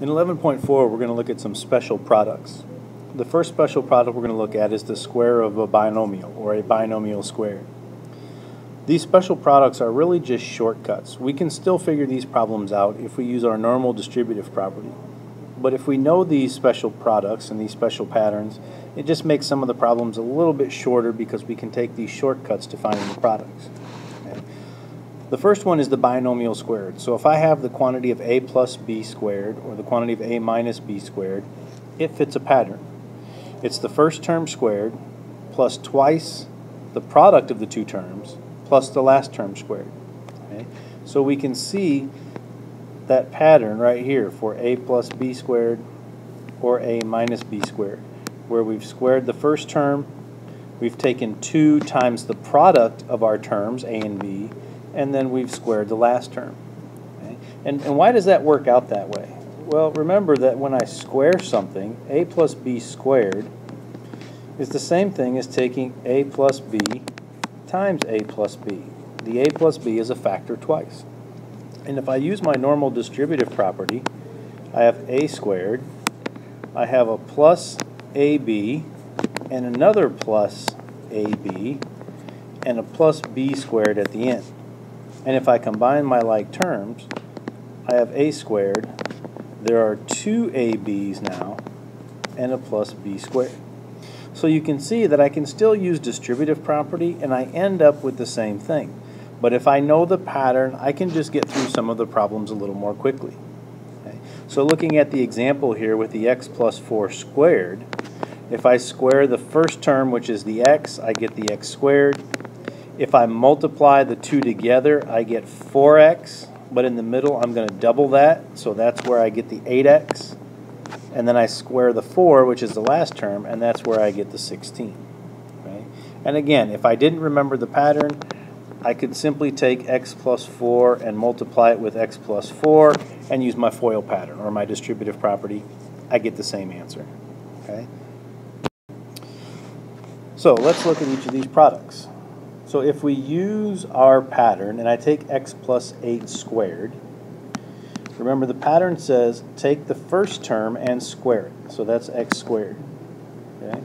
In 11.4, we're going to look at some special products. The first special product we're going to look at is the square of a binomial, or a binomial square. These special products are really just shortcuts. We can still figure these problems out if we use our normal distributive property. But if we know these special products and these special patterns, it just makes some of the problems a little bit shorter because we can take these shortcuts to finding the products. Okay. The first one is the binomial squared. So if I have the quantity of a plus b squared, or the quantity of a minus b squared, it fits a pattern. It's the first term squared plus twice the product of the two terms plus the last term squared. Okay? So we can see that pattern right here for a plus b squared or a minus b squared, where we've squared the first term, we've taken 2 times the product of our terms, a and b, and then we've squared the last term. Okay? And why does that work out that way? Well, remember that when I square something, a plus b squared is the same thing as taking a plus b times a plus b. The a plus b is a factor twice. And if I use my normal distributive property, I have a squared, I have a plus ab, and another plus ab, and a plus b squared at the end. And if I combine my like terms, I have a squared, there are 2 ab's now, and a plus b squared. So you can see that I can still use distributive property and I end up with the same thing. But if I know the pattern, I can just get through some of the problems a little more quickly. Okay? So looking at the example here with the x plus 4 squared, if I square the first term, which is the x, I get the x squared. If I multiply the two together, I get 4x, but in the middle I'm going to double that, so that's where I get the 8x. And then I square the 4, which is the last term, and that's where I get the 16. Okay? And again, if I didn't remember the pattern, I could simply take x plus 4 and multiply it with x plus 4 and use my FOIL pattern, or my distributive property. I get the same answer. Okay? So let's look at each of these products. So if we use our pattern and I take x plus 8 squared, remember the pattern says take the first term and square it. So that's x squared. Okay?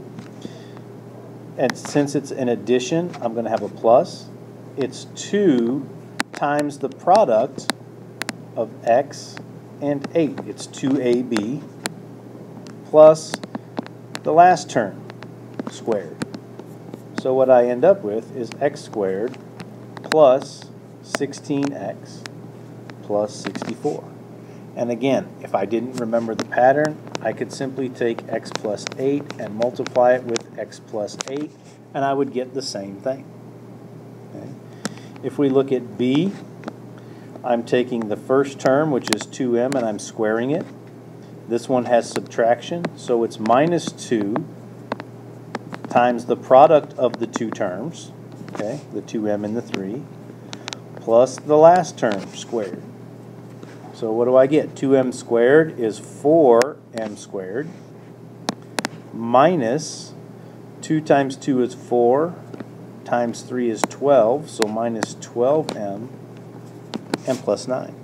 And since it's an addition, I'm going to have a plus. It's 2 times the product of x and 8. It's 2ab plus the last term squared. So what I end up with is x squared plus 16x plus 64. And again, if I didn't remember the pattern, I could simply take x plus 8 and multiply it with x plus 8, and I would get the same thing. Okay. If we look at b, I'm taking the first term, which is 2m, and I'm squaring it. This one has subtraction, so it's minus 2 times the product of the two terms, okay, the 2m and the 3, plus the last term squared. So what do I get? 2m squared is 4m squared minus 2 times 2 is 4 times 3 is 12, so minus 12m and plus 9.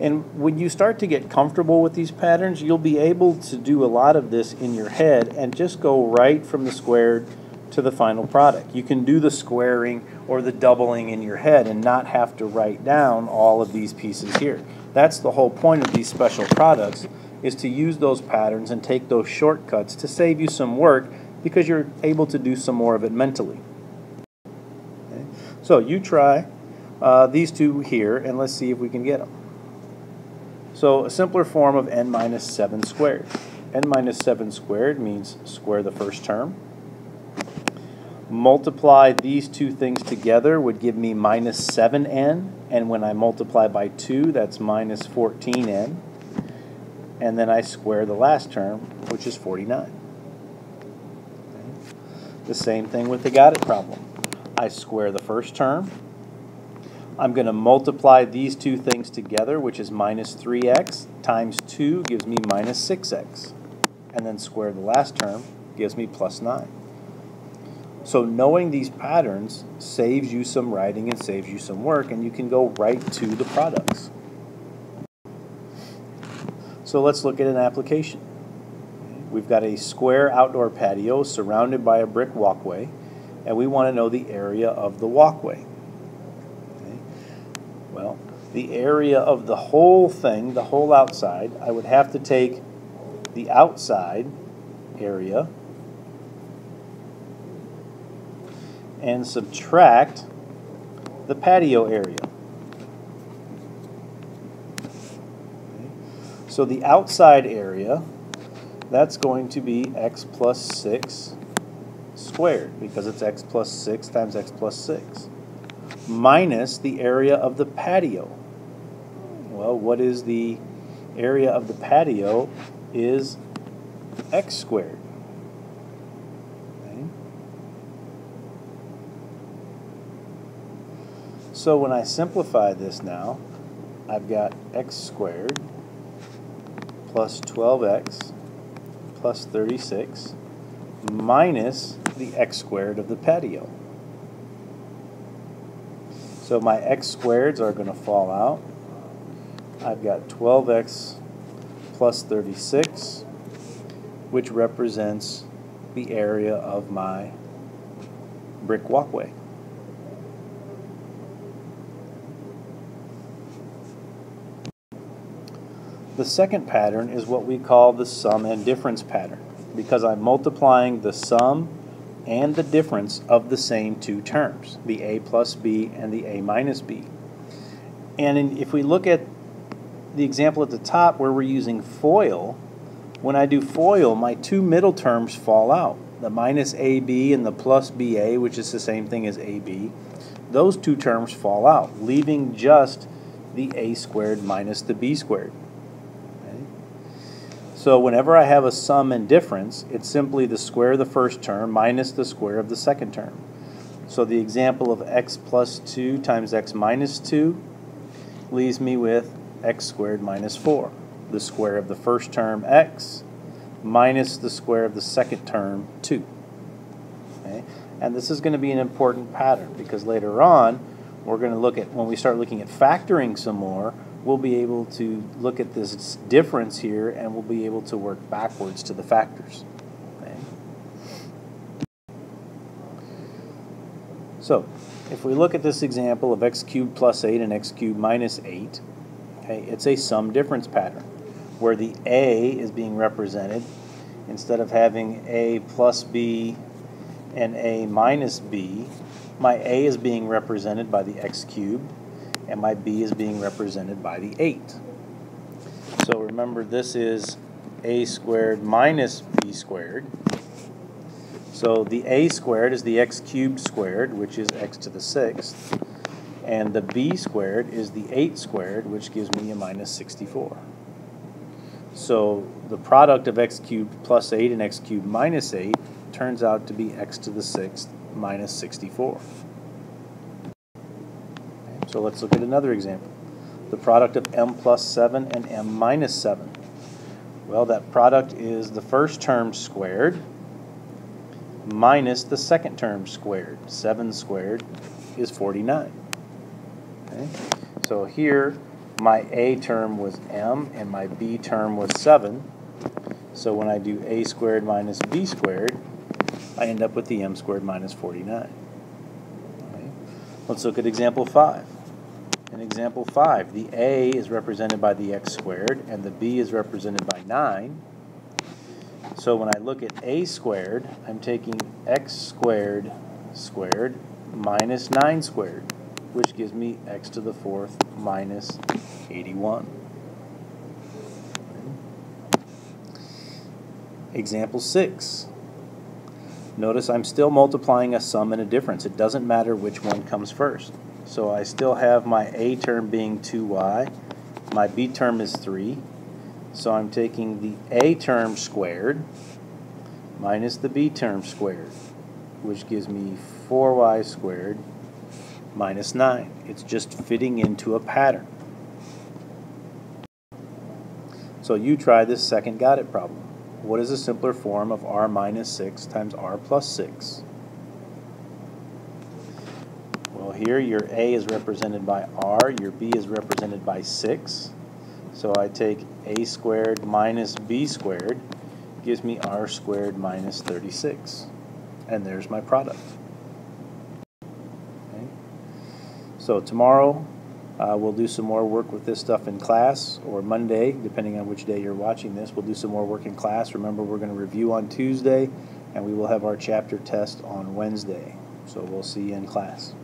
And when you start to get comfortable with these patterns, you'll be able to do a lot of this in your head and just go right from the squared to the final product. You can do the squaring or the doubling in your head and not have to write down all of these pieces here. That's the whole point of these special products, is to use those patterns and take those shortcuts to save you some work because you're able to do some more of it mentally. Okay? So you try these two here and let's see if we can get them. So a simpler form of n minus 7 squared. N minus 7 squared means square the first term. Multiply these two things together would give me minus 7n, and when I multiply by 2, that's minus 14n. And then I square the last term, which is 49. Okay. The same thing with the got it problem. I square the first term. I'm going to multiply these two things together, which is minus 3x times 2 gives me minus 6x. And then square the last term gives me plus 9. So knowing these patterns saves you some writing and saves you some work, and you can go right to the products. So let's look at an application. We've got a square outdoor patio surrounded by a brick walkway, and we want to know the area of the walkway. Okay. Well, the area of the whole thing, the whole outside, I would have to take the outside area and subtract the patio area. Okay. So the outside area, that's going to be x plus 6 squared, because it's x plus 6 times x plus 6, minus the area of the patio. Well, what is the area of the patio? Is x squared. Okay. So when I simplify this now, I've got x squared plus 12x plus 36 minus the x squared of the patio. So my x squareds are going to fall out. I've got 12x plus 36, which represents the area of my brick walkway. The second pattern is what we call the sum and difference pattern, because I'm multiplying the sum and the difference of the same two terms, the a plus b and the a minus b. And if we look at the example at the top where we're using FOIL, when I do FOIL, my two middle terms fall out. The minus ab and the plus ba, which is the same thing as ab, those two terms fall out, leaving just the a squared minus the b squared. So whenever I have a sum and difference, it's simply the square of the first term minus the square of the second term. So the example of x plus 2 times x minus 2 leaves me with x squared minus 4. The square of the first term, x, minus the square of the second term, 2. Okay? And this is going to be an important pattern, because later on, we're going to look at, when we start looking at factoring some more, we'll be able to look at this difference here, and we'll be able to work backwards to the factors. Okay? So, if we look at this example of x cubed plus 8 and x cubed minus 8, okay, it's a sum difference pattern, where the a is being represented, instead of having a plus b and a minus b, my a is being represented by the x cubed, and my b is being represented by the 8. So remember, this is a squared minus b squared. So the a squared is the x cubed squared, which is x to the 6th, and the b squared is the 8 squared, which gives me a minus 64. So the product of x cubed plus 8 and x cubed minus 8 turns out to be x to the 6th minus 64. So let's look at another example. The product of m plus 7 and m minus 7. Well, that product is the first term squared minus the second term squared. 7 squared is 49. Okay? So here, my a term was m and my b term was 7. So when I do a squared minus b squared, I end up with the m squared minus 49. Okay? Let's look at example 5. In example 5, the a is represented by the x squared and the b is represented by 9. So when I look at a squared, I'm taking x squared squared minus 9 squared, which gives me x to the 4th minus 81. Example 6. Notice I'm still multiplying a sum and a difference. It doesn't matter which one comes first. So I still have my a term being 2y, my b term is 3, so I'm taking the a term squared minus the b term squared, which gives me 4y squared minus 9. It's just fitting into a pattern. So you try this second got it problem. What is a simpler form of r minus 6 times r plus 6? Well, here your a is represented by r, your b is represented by 6. So I take a squared minus b squared gives me r squared minus 36. And there's my product. Okay. So tomorrow we'll do some more work with this stuff in class, or Monday, depending on which day you're watching this. We'll do some more work in class. Remember, we're going to review on Tuesday, and we will have our chapter test on Wednesday. So we'll see you in class.